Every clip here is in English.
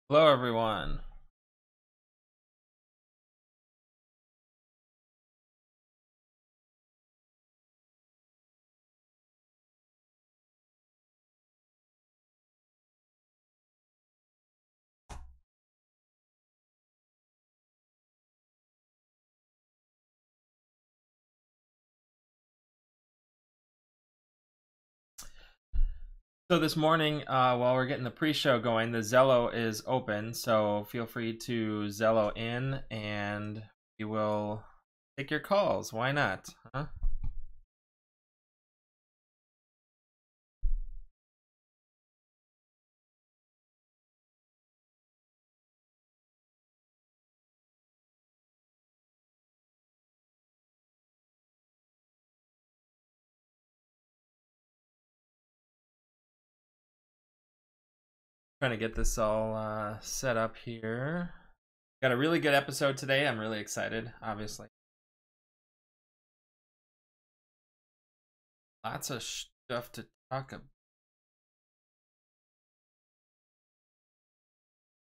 Hello, everyone. So this morning, while we're getting the pre-show going, the Zello is open, so feel free to Zello in, and we will take your calls. Why not? Huh? Trying to get this all set up here. Got a really good episode today. I'm really excited, obviously. Lots of stuff to talk about.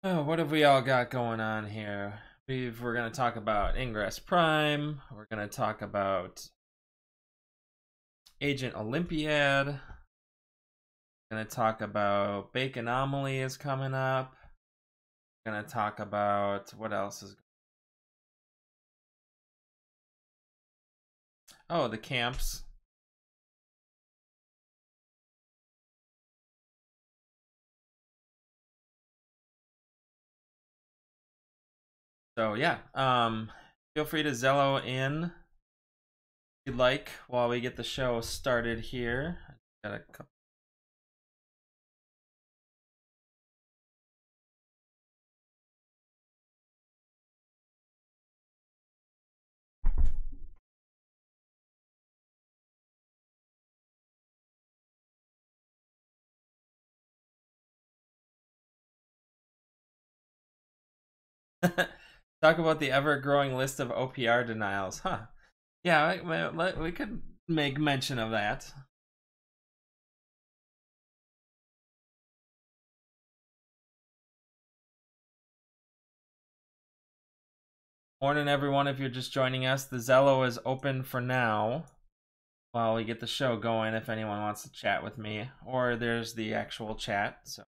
Oh, what have we all got going on here? We're going to talk about Ingress Prime. We're going to talk about Agent Olympiad. Gonna talk about Bacon Anomaly is coming up. Gonna talk about what else is. Oh, the camps. So yeah, feel free to Zello in if you'd like while we get the show started here. Got a couple. Talk about the ever-growing list of OPR denials, huh? Yeah, we could make mention of that. Morning, everyone. If you're just joining us, the Zello is open for now while we get the show going. If anyone wants to chat with me, or there's the actual chat, so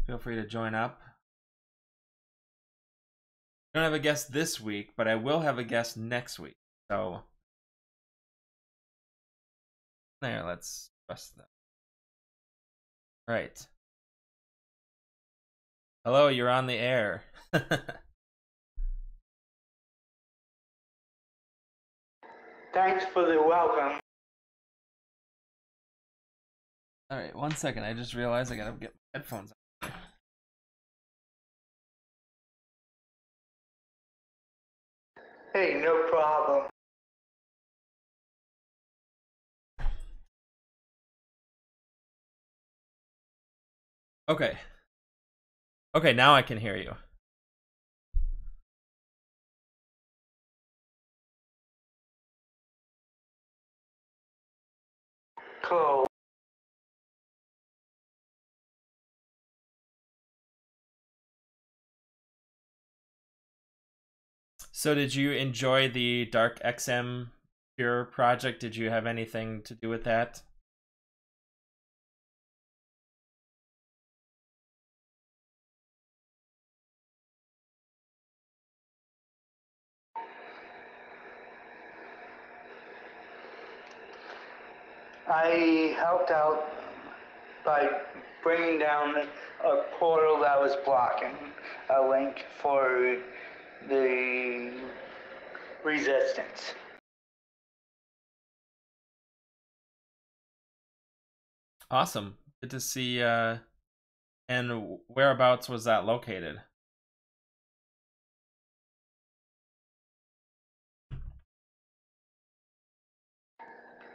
feel free to join up. I don't have a guest this week, but I will have a guest next week. So there, let's press that. Right. Hello, you're on the air. Thanks for the welcome. All right, 1 second. I just realized I gotta get my headphones on. Hey, no problem. Okay. Okay, now I can hear you. Cool. So, did you enjoy the Dark XM Pure project? Did you have anything to do with that? I helped out by bringing down a portal that was blocking a link for the resistance. Awesome. Good to see. And whereabouts was that located?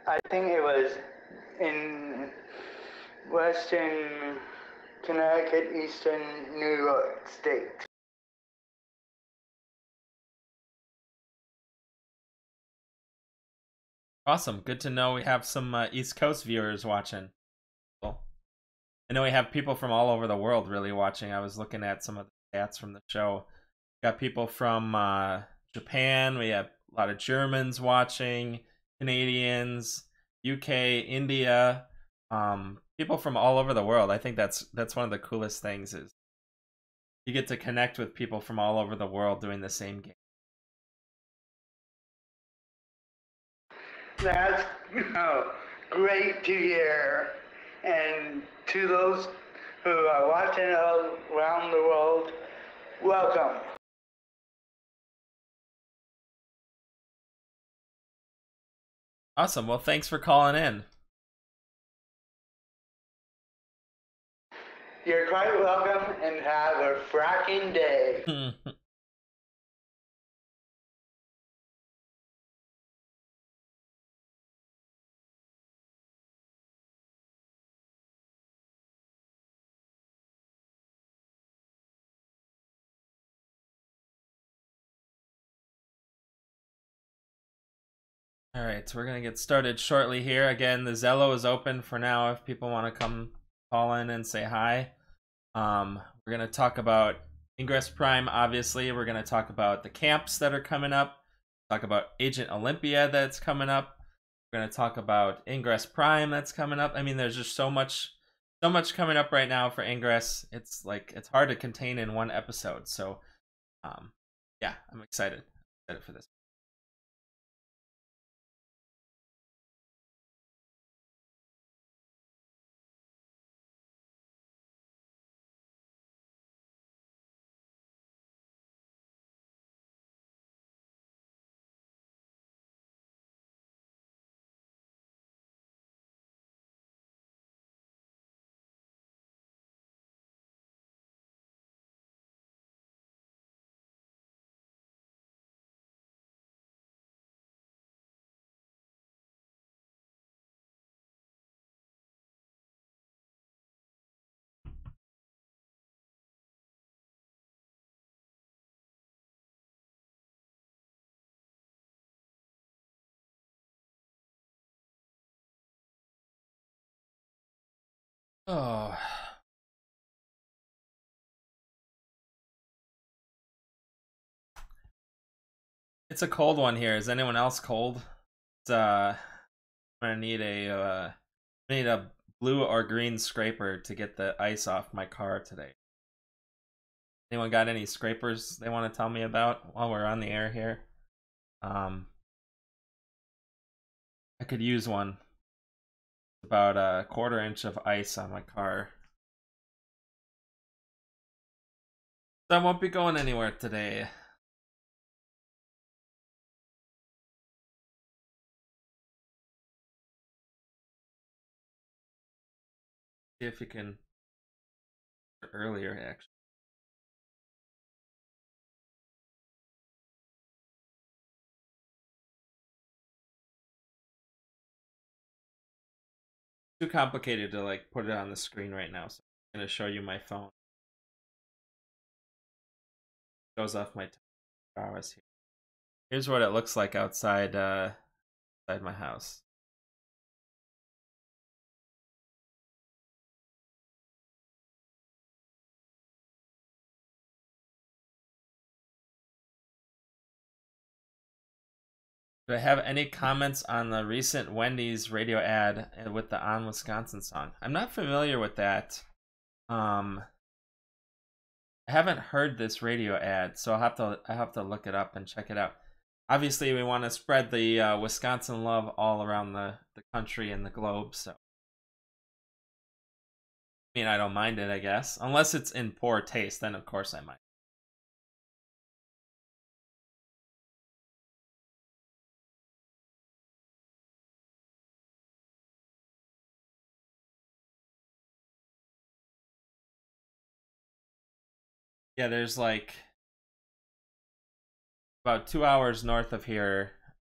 I think it was in Western Connecticut, Eastern New York State. Awesome. Good to know we have some East Coast viewers watching. Cool. I know we have people from all over the world really watching. I was looking at some of the stats from the show. Got people from Japan. We have a lot of Germans watching, Canadians, UK, India, people from all over the world. I think that's one of the coolest things is you get to connect with people from all over the world doing the same game. That's great to hear. And to those who are watching around the world, welcome. Awesome. Well, thanks for calling in. You're quite welcome and have a fracking day. All right, so we're going to get started shortly here. Again, the Zello is open for now if people want to come call in and say hi. We're going to talk about Ingress Prime, obviously. We're going to talk about the camps that are coming up. Talk about Agent Olympia that's coming up. We're going to talk about Ingress Prime that's coming up. I mean, there's just so much coming up right now for Ingress. It's hard to contain in one episode. So, yeah, I'm excited for this. Oh. It's a cold one here. Is anyone else cold? It's, I'm gonna need a blue or green scraper to get the ice off my car today. Anyone got any scrapers they want to tell me about while we're on the air here? I could use one. About a 1/4 inch of ice on my car. So I won't be going anywhere today. See if you can earlier actually. Too complicated to like put it on the screen right now, so I'm gonna show you my phone. Shows off my hours here. Here's what it looks like outside outside my house. Do I have any comments on the recent Wendy's radio ad with the On Wisconsin song? I'm not familiar with that. I haven't heard this radio ad, so I have to look it up and check it out. Obviously, we want to spread the Wisconsin love all around the country and the globe, so I mean, I don't mind it, I guess. Unless it's in poor taste, then of course I might. Yeah, there's like about 2 hours north of here.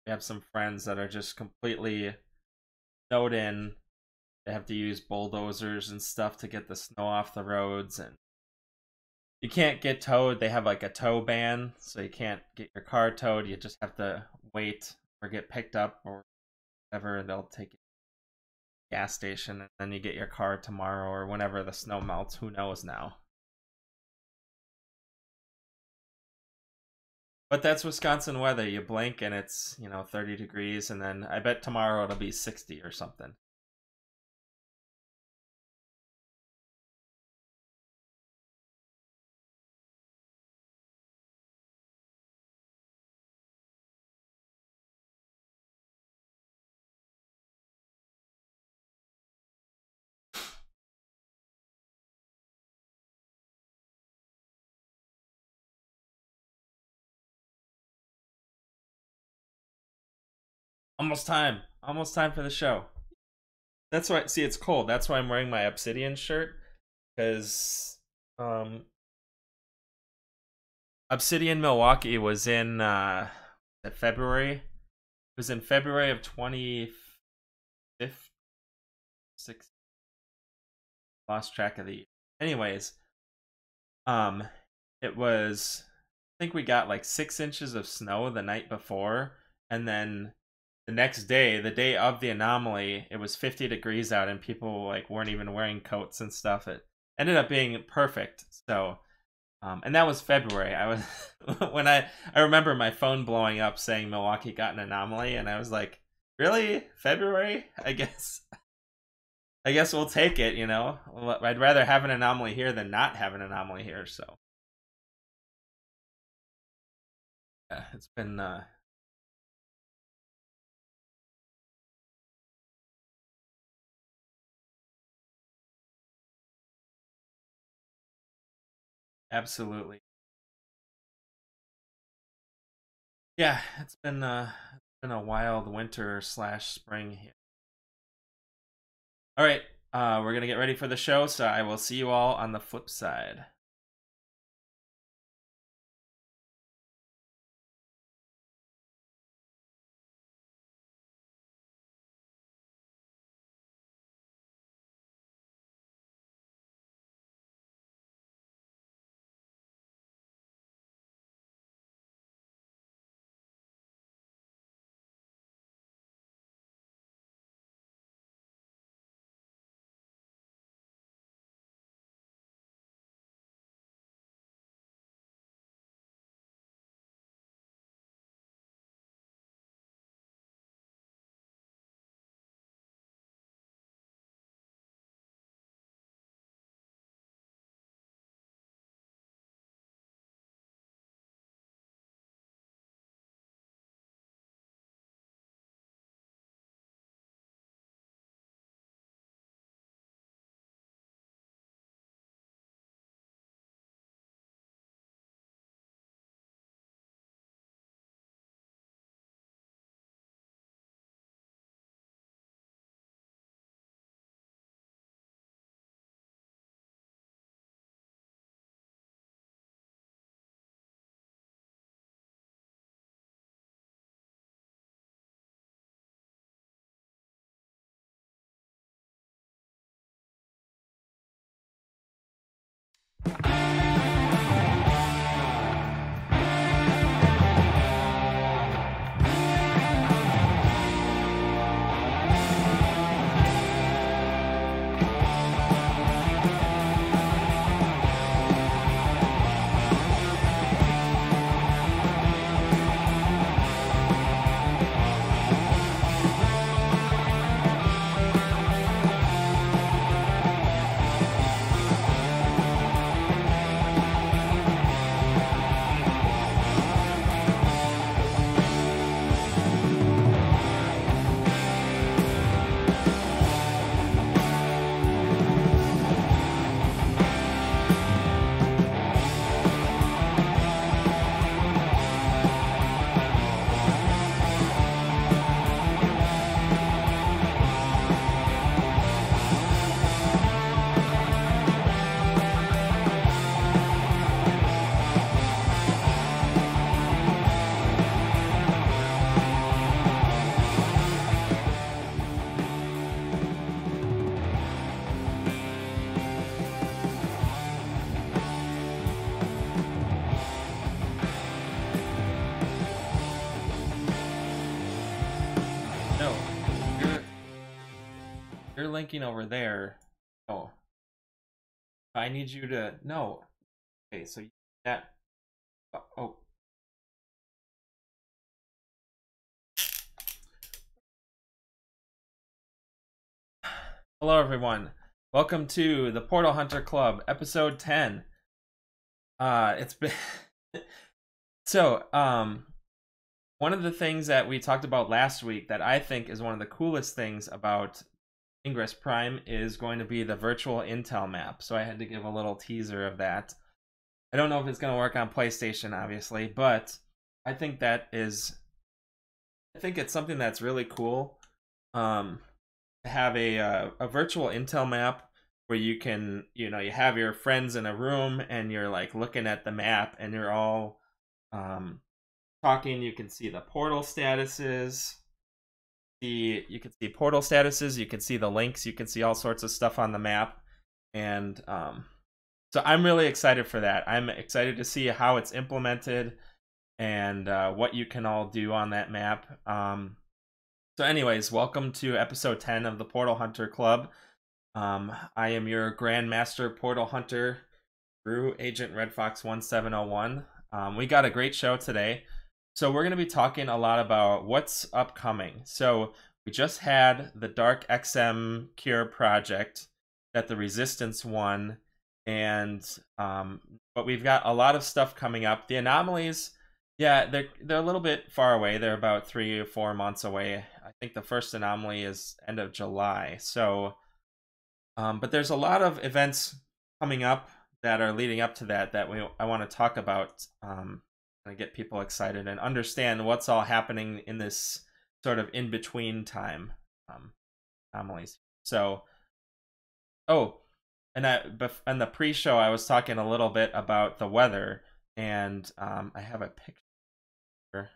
We have some friends that are just completely snowed in. They have to use bulldozers and stuff to get the snow off the roads, and you can't get towed. They have like a tow ban, so you can't get your car towed. You just have to wait or get picked up or whatever, and they'll take you. gas station, and then you get your car tomorrow or whenever the snow melts. Who knows now? But that's Wisconsin weather. You blink and it's, 30 degrees, and then I bet tomorrow it'll be 60 or something. Almost time. Almost time for the show. That's why, see, it's cold. That's why I'm wearing my Obsidian shirt, because Obsidian Milwaukee was in February. It was in February of 2015. Lost track of the year. Anyways, um, it was, I think we got like 6 inches of snow the night before, and then the next day, the day of the anomaly, it was 50 degrees out, and people like weren't even wearing coats and stuff. It ended up being perfect. So, and that was February. I was when I remember my phone blowing up saying Milwaukee got an anomaly, and I was like, really, February? I guess we'll take it. I'd rather have an anomaly here than not have an anomaly here. So, yeah, it's been absolutely. Yeah, it's been a wild winter slash spring here. All right, we're gonna get ready for the show, so I will see you all on the flip side. you're linking over there. Oh, I need you to no. Okay, so that. Oh. Hello, everyone. Welcome to the Portal Hunter Club, episode 10. It's been so. One of the things that we talked about last week that I think is one of the coolest things about Ingress Prime is going to be the virtual Intel map. So I had to give a little teaser of that. I don't know if it's going to work on PlayStation, obviously, but I think it's something that's really cool. To have a virtual Intel map where you can, you have your friends in a room and you're like looking at the map and you're all talking. You can see the portal statuses. You can see portal statuses. You can see the links. You can see all sorts of stuff on the map, and so I'm really excited for that. I'm excited to see how it's implemented and what you can all do on that map. So anyways, welcome to episode 10 of the Portal Hunter Club. I am your Grandmaster Portal Hunter, Drew, Agent Red Fox 1701. We got a great show today. So we're going to be talking a lot about what's upcoming. So we just had the Dark XM Cure project that the Resistance won, and but we've got a lot of stuff coming up. The Anomalies, yeah, they're a little bit far away. They're about 3 or 4 months away. I think the first Anomaly is end of July. So, but there's a lot of events coming up that are leading up to that I want to talk about. And get people excited and understand what's all happening in this sort of in-between time. Anomalies. So, and in the pre-show, I was talking a little bit about the weather, and I have a picture.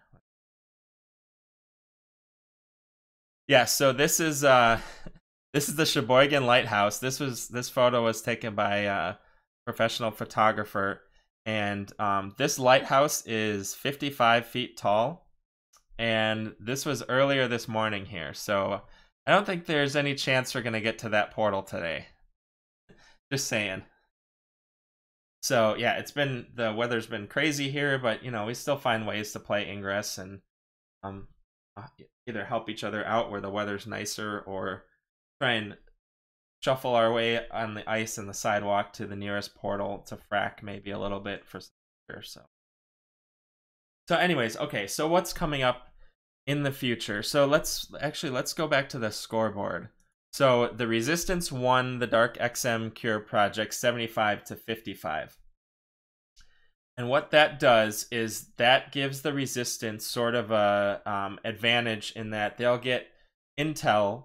Yeah, so this is the Sheboygan Lighthouse. This photo was taken by a professional photographer. And this lighthouse is 55 feet tall, and this was earlier this morning here, so I don't think there's any chance we're going to get to that portal today. Just saying. So yeah, the weather's been crazy here, but we still find ways to play Ingress and either help each other out where the weather's nicer or try and shuffle our way on the ice and the sidewalk to the nearest portal to frack maybe a little bit for sure. So anyways, okay, so what's coming up in the future? So let's go back to the scoreboard. So the Resistance won the Dark XM Cure project 75 to 55. And what that does is that gives the Resistance sort of a advantage in that they'll get intel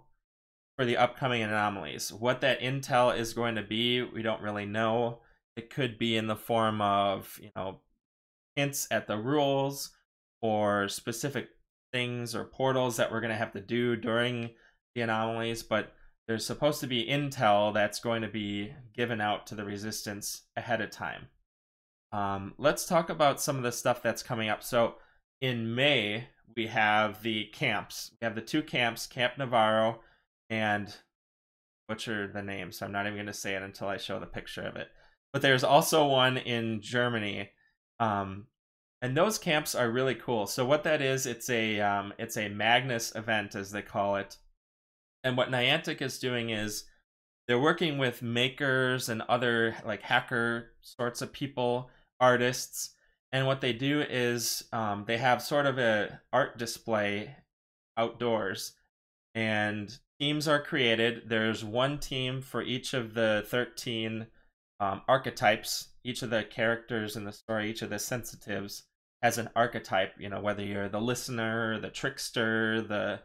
for the upcoming Anomalies. What that intel is going to be, we don't really know. It could be in the form of, hints at the rules or specific things or portals that we're going to have to do during the Anomalies, but there's supposed to be intel that's going to be given out to the Resistance ahead of time. Let's talk about some of the stuff that's coming up. So in May, we have the camps. We have the 2 camps, Camp Navarro and butcher the name, so I'm not even going to say it until I show the picture of it. But there's also one in Germany, and those camps are really cool. So what that is, it's a Magnus event, as they call it. And what Niantic is doing is they're working with makers and other like hacker sorts of people, artists, and what they do is they have sort of a art display outdoors, and teams are created. There's one team for each of the 13 archetypes. Each of the characters in the story, each of the sensitives has an archetype, whether you're the listener, the trickster, the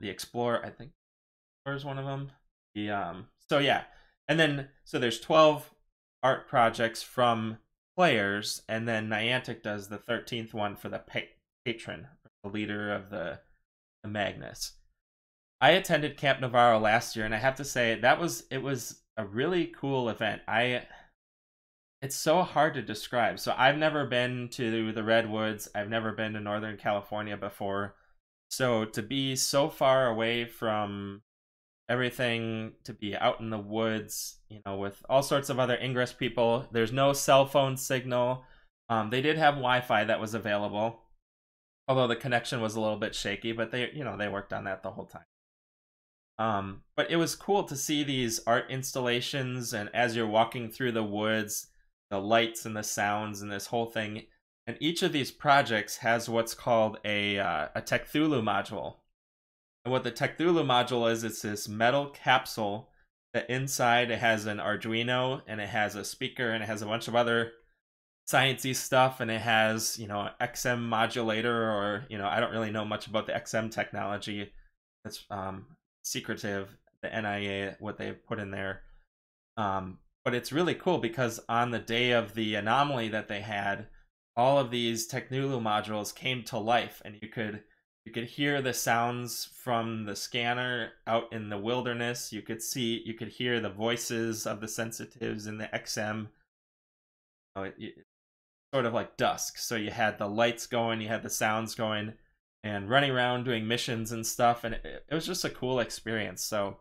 explorer. I think explorer is one of them. So yeah, and then so there's 12 art projects from players, and then Niantic does the 13th one for the patron, the leader of the Magnus. I attended Camp Navarro last year, and I have to say it was a really cool event. It's so hard to describe. So I've never been to the Redwoods. I've never been to Northern California before. So to be so far away from everything to be out in the woods, you know, with all sorts of other Ingress people. There's no cell phone signal. They did have Wi-Fi that was available, although the connection was a little bit shaky, but they, you know, they worked on that the whole time. But it was cool to see these art installations, and as you're walking through the woods, the lights and the sounds and this whole thing. And each of these projects has what's called a Cthulhu module. And what the Cthulhu module is, it's this metal capsule that inside it has an Arduino, and it has a speaker, and it has a bunch of other sciencey stuff, and it has, you know, an XM modulator, or, you know, I don't really know much about the XM technology. It's secretive, the NIA, what they put in there. But it's really cool because on the day of the anomaly that they had, all of these Cthulhu modules came to life, and you could hear the sounds from the scanner out in the wilderness. You could hear the voices of the sensitives in the XM. Sort of like dusk. So you had the lights going, you had the sounds going, and running around doing missions and stuff, and it was just a cool experience. So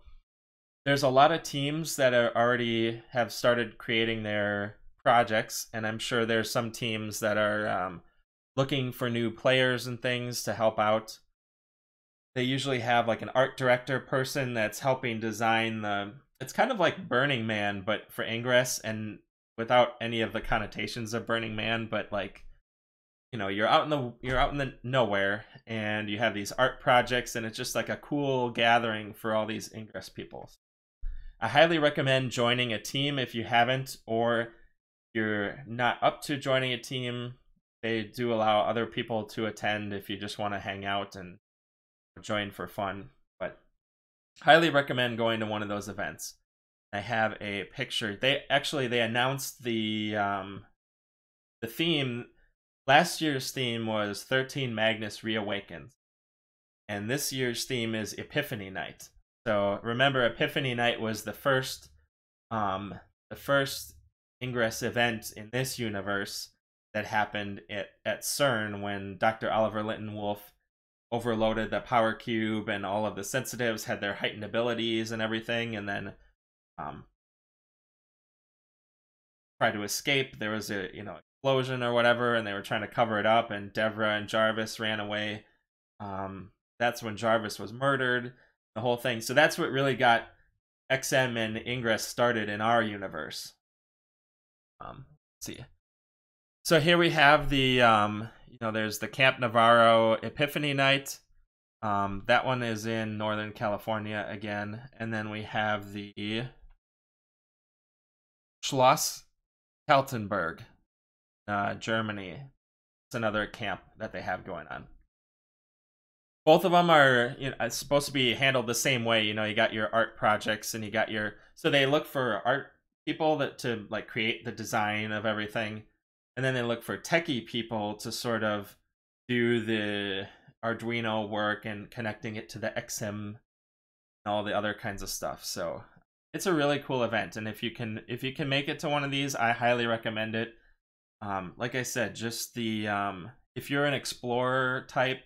there's a lot of teams that are already have started creating their projects, and I'm sure there's some teams that are looking for new players and things to help out. They usually have like an art director person that's helping design it's kind of like Burning Man, but for Ingress, and without any of the connotations of Burning Man, but like, you know, you're out in the nowhere, and you have these art projects, and it's just like a cool gathering for all these Ingress people. I highly recommend joining a team if you haven't, or you're not up to joining a team. They do allow other people to attend if you just want to hang out and join for fun. But highly recommend going to one of those events. I have a picture. They announced the theme. Last year's theme was 13 Magnus Reawakens, and this year's theme is Epiphany Night. So remember, Epiphany Night was the first Ingress event in this universe that happened at CERN when Dr. Oliver Linton Wolf overloaded the power cube, and all of the sensitives had their heightened abilities and everything, and then tried to escape. There was a, you know, explosion or whatever, and they were trying to cover it up, and Devra and Jarvis ran away. That's when Jarvis was murdered, the whole thing. So that's what really got XM and Ingress started in our universe. Let's see. So here we have the you know, there's the Camp Navarro Epiphany Night. That one is in Northern California again, and then we have the Schloss Kaltenberg, Germany. It's another camp that they have going on. Both of them are, you know, supposed to be handled the same way. You know, you got your art projects, and you got your, so they look for art people that to like create the design of everything, and then they look for techie people to sort of do the Arduino work and connecting it to the XM and all the other kinds of stuff. So it's a really cool event, and if you can make it to one of these, I highly recommend it. Like I said, just the if you're an explorer type,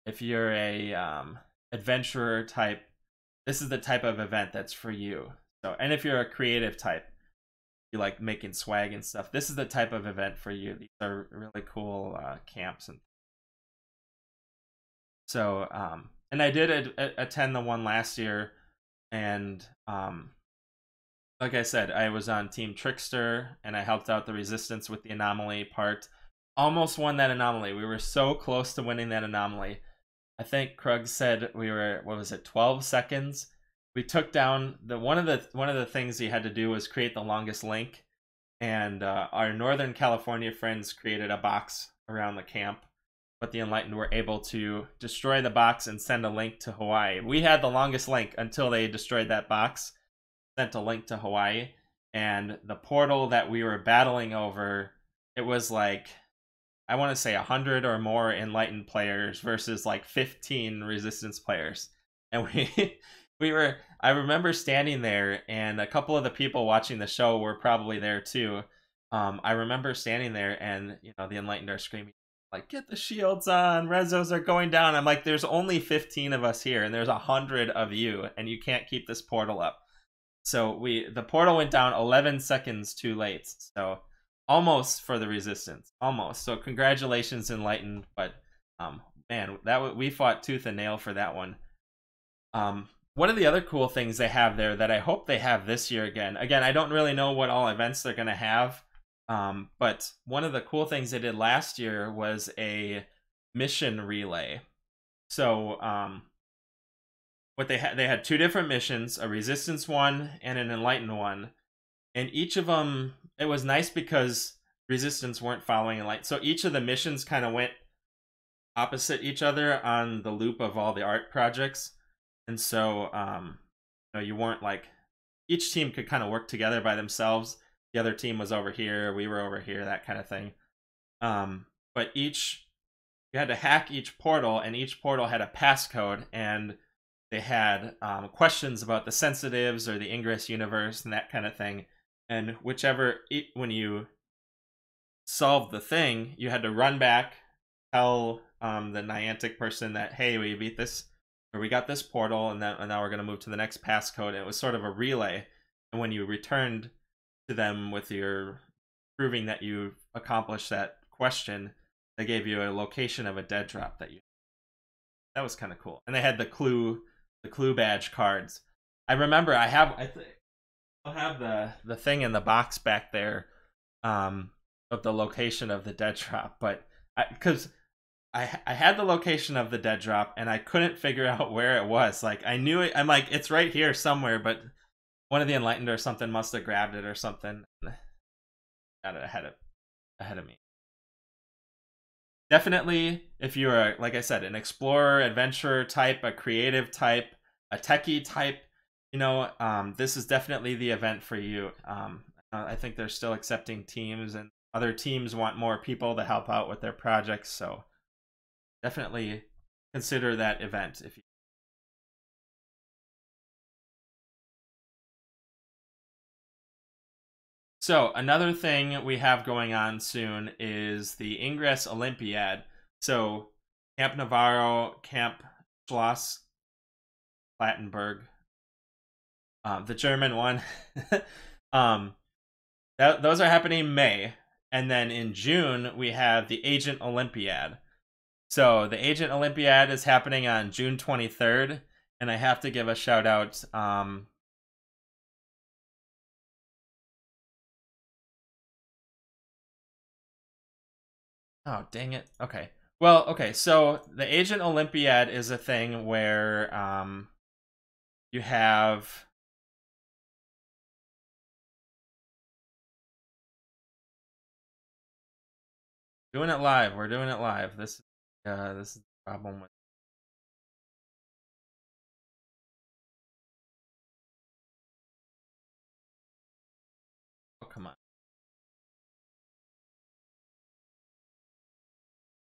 if you're a adventurer type, this is the type of event that's for you. So, and if you're a creative type, you like making swag and stuff, this is the type of event for you. These are really cool camps. And so, and I did attend the one last year, and like I said, I was on Team Trickster, and I helped out the Resistance with the Anomaly part. Almost won that Anomaly. We were so close to winning that Anomaly. I think Krug said we were, what was it, 12 seconds? We took down one of the things you had to do was create the longest link, and our Northern California friends created a box around the camp, but the Enlightened were able to destroy the box and send a link to Hawaii. We had the longest link until they destroyed that box, sent a link to Hawaii, and the portal that we were battling over, it was like, I want to say 100 or more Enlightened players versus like 15 Resistance players. And I remember standing there, and a couple of the people watching the show were probably there too. I remember standing there, and, you know, the Enlightened are screaming, like, get the shields on, Rezos are going down. I'm like, there's only 15 of us here, and there's 100 of you, and you can't keep this portal up. So the portal went down 11 seconds too late. So almost for the resistance, almost. So congratulations, Enlightened. But man, we fought tooth and nail for that one. One of the other cool things they have there that I hope they have this year again. Again, I don't really know what all events they're going to have. But one of the cool things they did last year was a mission relay. So what they had 2 different missions, a resistance one and an enlightened one. And each of them, it was nice because resistance weren't following enlightened. So each of the missions kind of went opposite each other on the loop of all the art projects. And so you weren't like, each team could kind of work together by themselves. The other team was over here, we were over here, that kind of thing. But you had to hack each portal, and each portal had a passcode, and they had questions about the sensitives or the Ingress universe and that kind of thing. And when you solved the thing, you had to run back, tell the Niantic person that, hey, we beat this, or we got this portal, and now we're going to move to the next passcode. It was sort of a relay. And when you returned to them with your proving that you accomplished that question, they gave you a location of a dead drop that was kind of cool. And they had the clue badge cards. I remember I still have the thing in the box back there of the location of the dead drop, but because I had the location of the dead drop and I couldn't figure out where it was. Like, I knew it, I'm like, it's right here somewhere, but one of the Enlightened or something must have grabbed it or something. Got it ahead of me. Definitely, if you're, like I said, an explorer, adventurer type, a creative type, a techie type, this is definitely the event for you. I think they're still accepting teams, and other teams want more people to help out with their projects, so definitely consider that event if you. So another thing we have going on soon is the Ingress Olympiad. So Camp Navarro, Camp Schloss Plattenberg, the German one. Those are happening in May. And then in June, we have the Agent Olympiad. So the Agent Olympiad is happening on June 23rd. And I have to give a shout out. Oh, dang it. Okay. Well, okay, so the Agent Olympiad is a thing where you have doing it live. We're doing it live. This is the problem with. Oh, come on.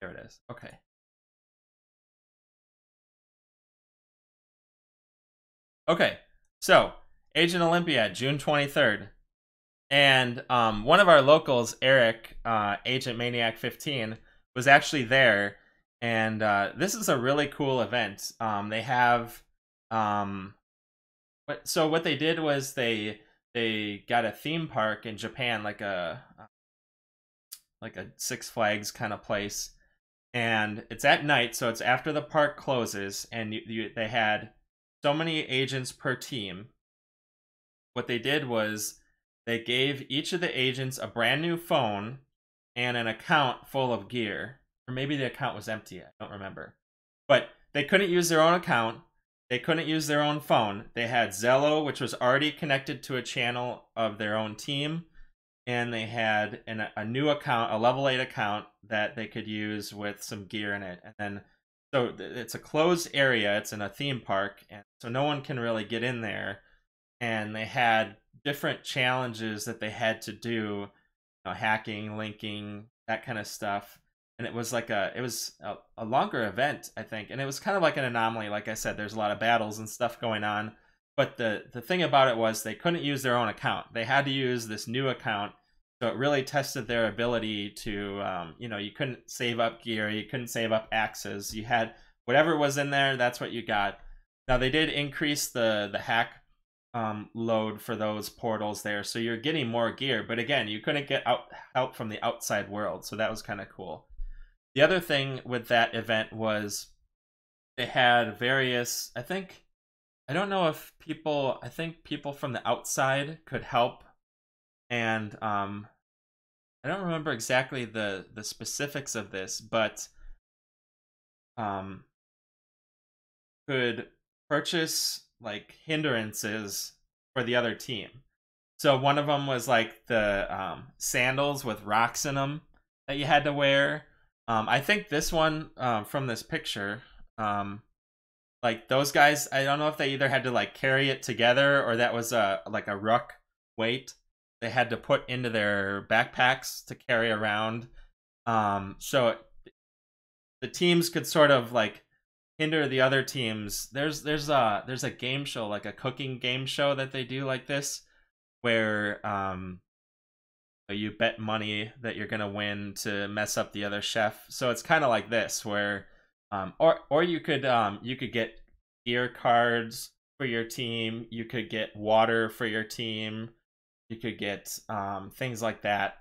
There it is. Okay. Okay. So, Agent Olympiad, June 23rd. And one of our locals, Eric, Agent Maniac 15, was actually there. And this is a really cool event. They have so what they did was they got a theme park in Japan, like a Six Flags kind of place, and it's at night, so it's after the park closes, and they had so many agents per team. What they did was they gave each of the agents a brand new phone and an account full of gear, or maybe the account was empty. I don't remember, but they couldn't use their own account. They couldn't use their own phone. They had Zello, which was already connected to a channel of their own team, and they had a new account, a level 8 account that they could use with some gear in it. And then, so it's a closed area. It's in a theme park, and so no one can really get in there. And they had different challenges that they had to do, hacking, linking, that kind of stuff. And it was like a longer event, I think. And it was kind of like an anomaly. Like I said, there's a lot of battles and stuff going on. But the thing about it was they couldn't use their own account. They had to use this new account. So it really tested their ability to, you know, you couldn't save up gear, you couldn't save up axes. You had whatever was in there, that's what you got. Now they did increase the hack load for those portals there, so you're getting more gear. But again, you couldn't get help from the outside world, so that was kind of cool. The other thing with that event was they had various. I don't know if people. I think people from the outside could help, and I don't remember exactly the specifics of this, but um, could purchase like hindrances for the other team. So one of them was like the sandals with rocks in them that you had to wear. I think this one from this picture, like those guys, I don't know if they either had to like carry it together or that was like a ruck weight they had to put into their backpacks to carry around. So the teams could sort of like hinder the other teams. There's a game show, like a cooking game show that they do like this, where you bet money that you're gonna win to mess up the other chef. So it's kind of like this, where or you could get gear cards for your team. You could get water for your team. You could get things like that.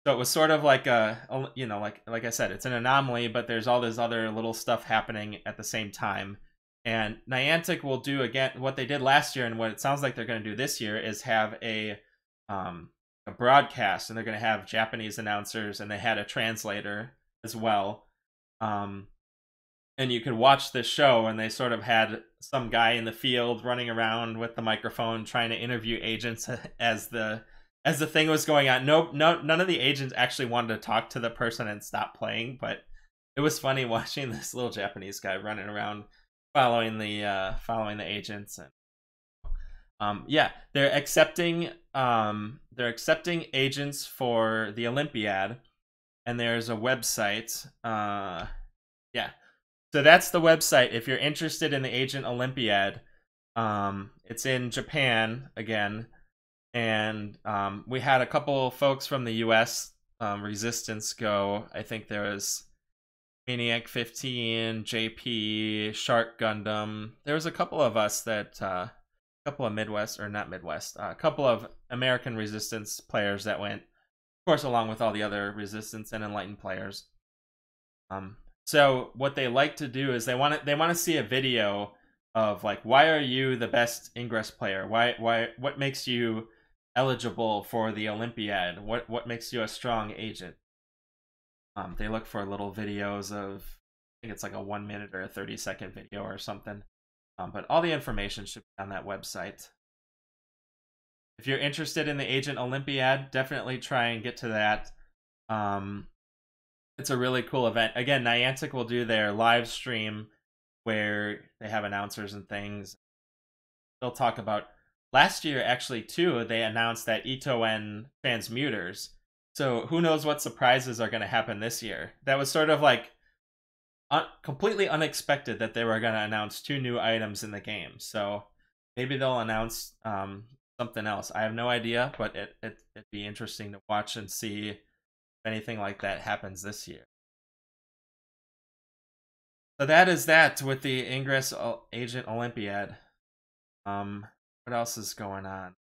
So it was sort of like you know, like I said, it's an anomaly, but there's all this other little stuff happening at the same time. And Niantic will do again what they did last year, and what it sounds like they're going to do this year is have a broadcast, and they're going to have Japanese announcers, and they had a translator as well. And you could watch this show, and they sort of had some guy in the field running around with the microphone trying to interview agents as the thing was going on. None of the agents actually wanted to talk to the person and stop playing, but it was funny watching this little Japanese guy running around following the agents. And yeah, they're accepting agents for the Olympiad, and there's a website. Yeah. So that's the website if you're interested in the Agent Olympiad. It's in Japan again, and we had a couple folks from the U.S. Resistance go. I think there was Maniac 15, JP, Shark Gundam. There was a couple of us that, a couple of a couple of American Resistance players that went, of course, along with all the other Resistance and Enlightened players. So what they like to do is they want to see a video of like, why are you the best Ingress player? What makes you eligible for the Olympiad? What makes you a strong agent? They look for little videos of, I think it's like a 1 minute or a 30-second video or something. But all the information should be on that website. If you're interested in the Agent Olympiad, definitely try and get to that. It's a really cool event. Again, Niantic will do their live stream where they have announcers and things. They'll talk about last year, actually, too, they announced that Itoen transmuters. So who knows what surprises are going to happen this year. That was sort of like completely unexpected that they were going to announce 2 new items in the game. So maybe they'll announce something else. I have no idea, but it'd be interesting to watch and see if anything like that happens this year. So that is that with the Ingress Agent Olympiad. What else is going on?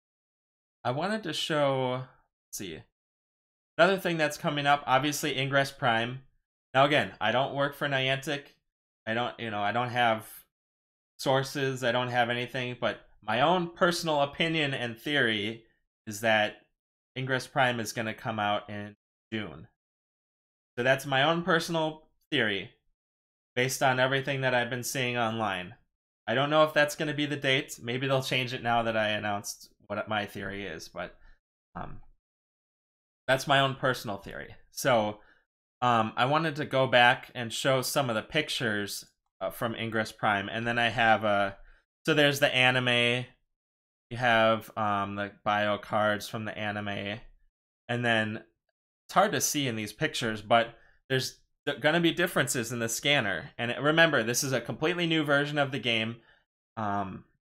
I wanted to show, let's see, another thing that's coming up, obviously Ingress Prime. Now again, I don't work for Niantic. I don't have sources, I don't have anything, but my own personal opinion and theory is that Ingress Prime is going to come out in June. So that's my own personal theory based on everything that I've been seeing online. I don't know if that's going to be the date. Maybe they'll change it now that I announced what my theory is, but that's my own personal theory. So I wanted to go back and show some of the pictures from Ingress Prime, and then I have so there's the anime. You have the bio cards from the anime, and then it's hard to see in these pictures, but there's going to be differences in the scanner. And remember, this is a completely new version of the game.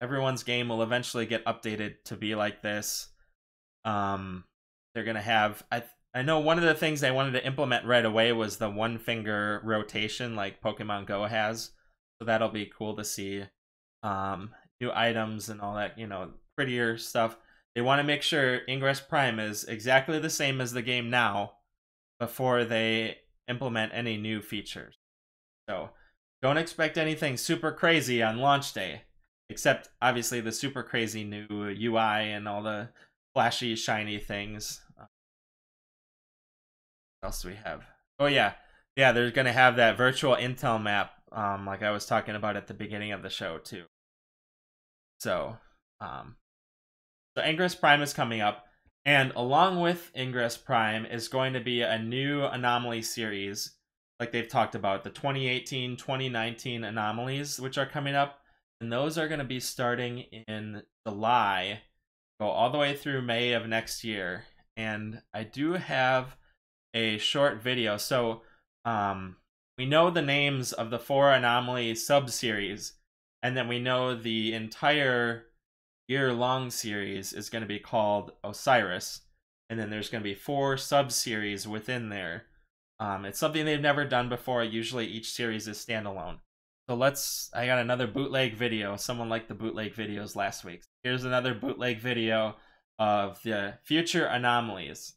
Everyone's game will eventually get updated to be like this. they're gonna have. I know one of the things they wanted to implement right away was the one finger rotation, like Pokemon Go has. So that'll be cool to see. New items and all that, prettier stuff. They want to make sure Ingress Prime is exactly the same as the game now before they implement any new features. So don't expect anything super crazy on launch day, except obviously the super crazy new UI and all the flashy, shiny things. What else do we have? Oh yeah, they're gonna have that virtual intel map, like I was talking about at the beginning of the show too. So, Ingress Prime is coming up, and along with Ingress Prime is going to be a new Anomaly series, like they've talked about, the 2018-2019 Anomalies, which are coming up, and those are going to be starting in July, go all the way through May of next year. And I do have a short video. So, we know the names of the 4 Anomaly sub-series, and then we know the entire year-long series is going to be called Osiris, and then there's going to be 4 sub-series within there. It's something they've never done before. Usually each series is standalone. So I got another bootleg video. Someone liked the bootleg videos last week. Here's another bootleg video of the future Anomalies.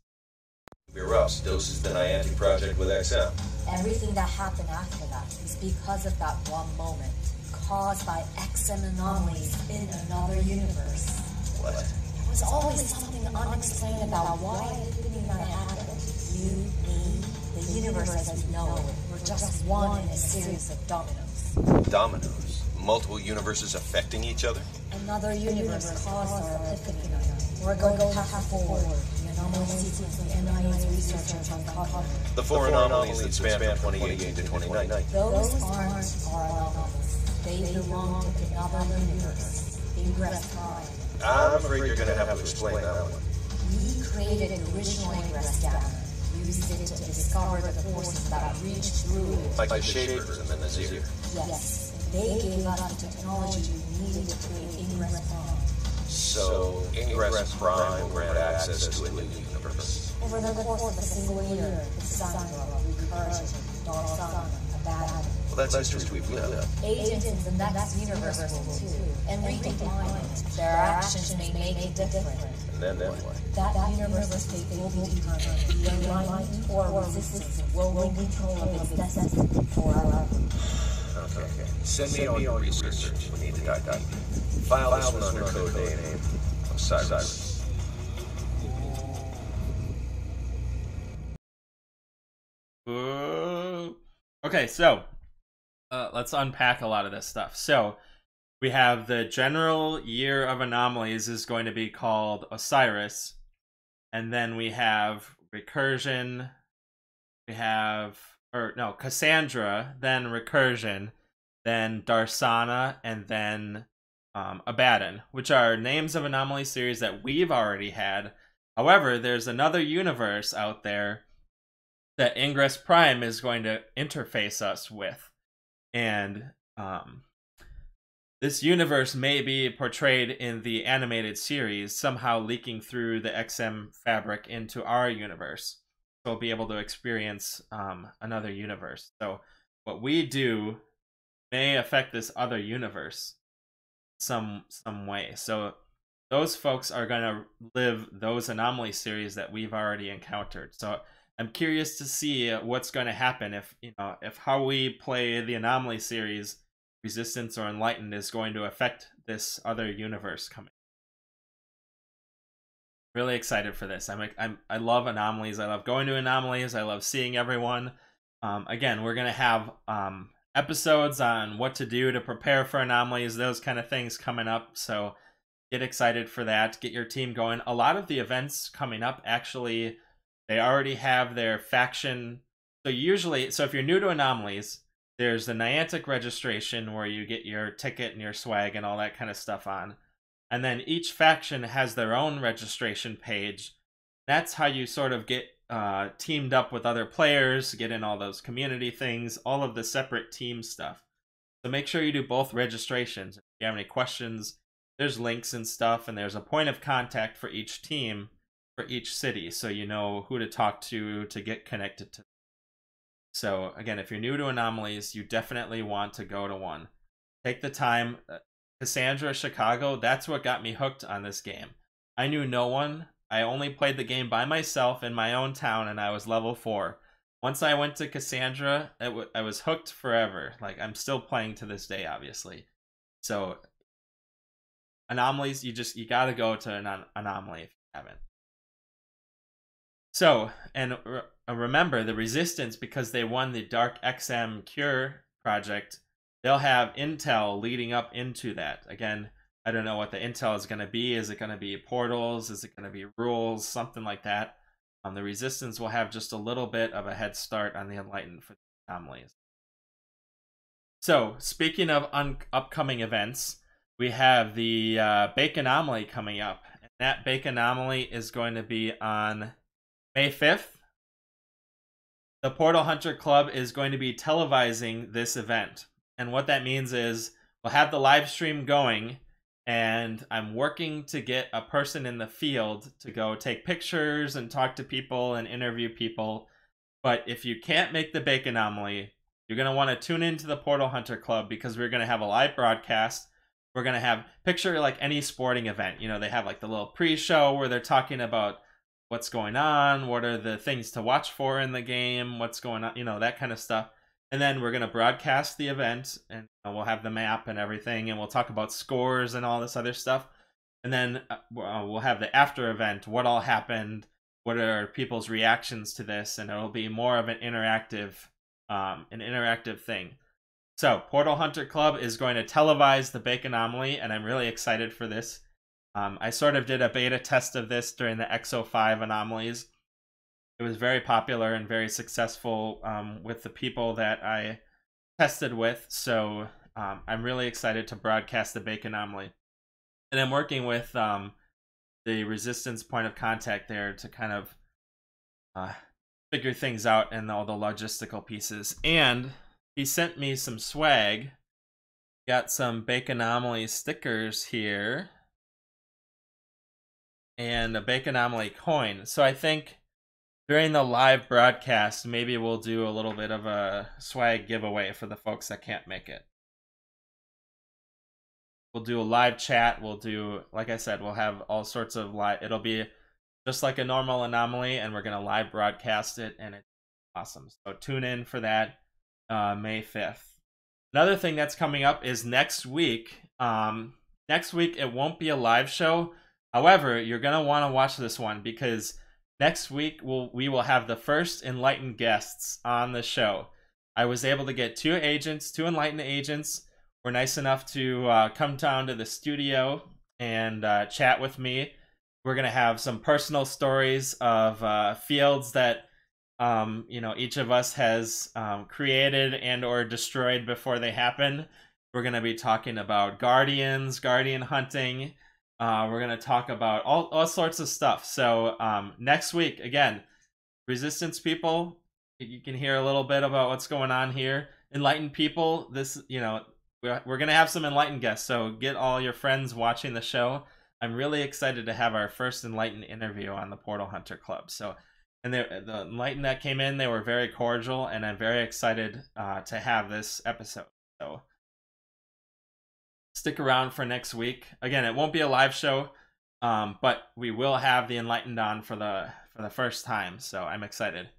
Ross doses the Niantic project with XM. Everything that happened after that is because of that one moment, caused by XM anomalies in another universe. What? There was always something unexplained about why everything that happened. You, me, the universe as we know it, were just one in a series of dominoes. Dominoes? Multiple universes affecting each other? Another universe caused our epiphany. We're going to path forward. The anomaly sequence of NIA's researchers uncovered. The 4 anomalies that span from 2018 to 2019. Those aren't our anomalies. They belong to another universe. Ingress Prime. I'm afraid you're going to have to explain that one. We created an original Ingress scanner. Used it to discover the forces that reached through it. Like the Shapers and then the Zero. Yes. They gave us the technology we needed to create Ingress Prime. So, Ingress Prime will grant access to a new universe. Over the course of a single year, Cassandra, Recursion, Darsana, Abaddon. Well, that's history we've lived. Agents in the next universe will too. And recombine it. Their actions may make it different. And then what? That universe's fate will be determined. The alignment or resistance will win control of its destiny forever. Okay. Send me all your research. We need to dive deep. File this one under code name Osiris. Okay, so let's unpack a lot of this stuff. So we have the general year of Anomalies is going to be called Osiris, and then we have Recursion. We have Cassandra, then Recursion, then Darsana, and then Abaddon, which are names of Anomaly series that we've already had. However, there's another universe out there that Ingress Prime is going to interface us with. And this universe may be portrayed in the animated series, somehow leaking through the XM fabric into our universe. So we'll be able to experience another universe. So what we do may affect this other universe some way. So those folks are going to live those Anomaly series that we've already encountered. So I'm curious to see what's going to happen if how we play the Anomaly series, Resistance or Enlightened, is going to affect this other universe coming. Really excited for this. I love Anomalies. I love going to Anomalies. I love seeing everyone. Again, we're going to have episodes on what to do to prepare for Anomalies, those kind of things coming up. So get excited for that. Get your team going. A lot of the events coming up, actually, they already have their faction. So if you're new to Anomalies, there's the Niantic registration where you get your ticket and your swag and all that kind of stuff on. And then each faction has their own registration page. That's how you sort of get teamed up with other players, get in all those community things, all of the separate team stuff. So make sure you do both registrations. If you have any questions, there's links and stuff, and there's a point of contact for each team for each city, so you know who to talk to get connected to. So again, if you're new to Anomalies, you definitely want to go to one. Take the time. Cassandra, Chicago, that's what got me hooked on this game. I knew no one. I only played the game by myself in my own town, and I was level 4. Once I went to Cassandra, I was hooked forever. Like, I'm still playing to this day, obviously. So, Anomalies, you gotta go to an Anomaly if you haven't. So, and remember, the Resistance, because they won the Dark XM Cure project, they'll have intel leading up into that. Again, I don't know what the intel is going to be. Is it going to be portals? Is it going to be rules? Something like that. The Resistance will have just a little bit of a head start on the Enlightened for the Anomalies. So, speaking of upcoming events, we have the Bake Anomaly coming up. And that Bake Anomaly is going to be on May 5th. The Portal Hunter Club is going to be televising this event. And what that means is we'll have the live stream going, and I'm working to get a person in the field to go take pictures and talk to people and interview people. But if you can't make the Bake Anomaly, you're going to want to tune into the Portal Hunter Club, because we're going to have a live broadcast. We're going to have, picture like any sporting event. You know, they have like the little pre-show where they're talking about what's going on, what are the things to watch for in the game, what's going on, you know, that kind of stuff. And then we're going to broadcast the event, and we'll have the map and everything, and we'll talk about scores and all this other stuff. And then we'll have the after event, what all happened, what are people's reactions to this, and it'll be more of an interactive thing. So, Portal Hunter Club is going to televise the Bake Anomaly, and I'm really excited for this. I sort of did a beta test of this during the XO5 Anomalies. It was very popular and very successful with the people that I tested with. So I'm really excited to broadcast the Bake Anomaly. And I'm working with the Resistance point of contact there to kind of figure things out and all the logistical pieces. And he sent me some swag. Got some Bake Anomaly stickers here. And a Bake Anomaly coin. So I think during the live broadcast, maybe we'll do a little bit of a swag giveaway for the folks that can't make it. We'll do a live chat. We'll do, like I said, we'll have all sorts of live. It'll be just like a normal Anomaly, and we're going to live broadcast it, and it's awesome. So tune in for that May 5th. Another thing that's coming up is next week. Next week, it won't be a live show. However, you're going to want to watch this one, because next week, we will have the first Enlightened guests on the show. I was able to get two Enlightened agents. Were nice enough to come down to the studio and chat with me. We're going to have some personal stories of fields that each of us has created and or destroyed before they happen. We're going to be talking about guardian hunting. We're going to talk about all sorts of stuff. So next week, again, Resistance people, you can hear a little bit about what's going on here. Enlightened people, we're going to have some Enlightened guests. So get all your friends watching the show. I'm really excited to have our first Enlightened interview on the Portal Hunter Club. So, and the Enlightened that came in, they were very cordial, and I'm very excited to have this episode. So stick around for next week. Again, it won't be a live show, but we will have the Enlightened on for the first time, so I'm excited.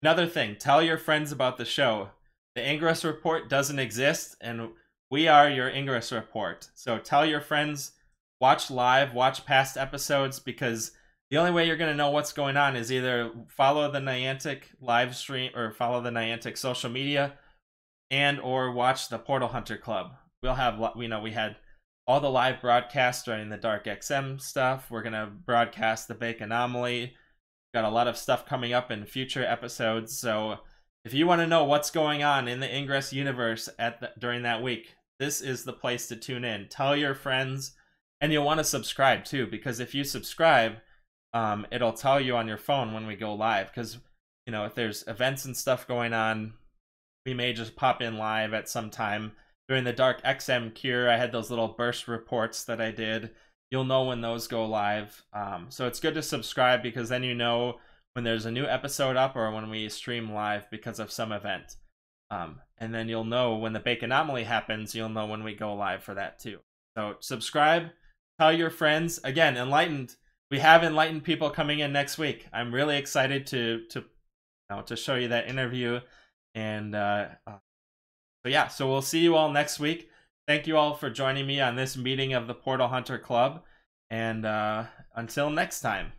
Another thing, tell your friends about the show. The Ingress Report doesn't exist, and we are your Ingress Report. So tell your friends, watch live, watch past episodes, because the only way you're going to know what's going on is either follow the Niantic live stream or follow the Niantic social media, and or watch the Portal Hunter Club. We'll have, we had all the live broadcasts during the Dark XM stuff. We're going to broadcast the Bake Anomaly. Got a lot of stuff coming up in future episodes. So if you want to know what's going on in the Ingress universe during that week, this is the place to tune in. Tell your friends, and you'll want to subscribe too, because if you subscribe, it'll tell you on your phone when we go live. Because, if there's events and stuff going on, we may just pop in live at some time. During the Dark XM Cure, I had those little burst reports that I did. you'll know when those go live. So it's good to subscribe, because then you know when there's a new episode up or when we stream live because of some event. And then you'll know when the Bake Anomaly happens, you'll know when we go live for that too. So subscribe, tell your friends. Again, Enlightened, we have Enlightened people coming in next week. I'm really excited to show you that interview. And so we'll see you all next week. Thank you all for joining me on this meeting of the Portal Hunter Club. And until next time.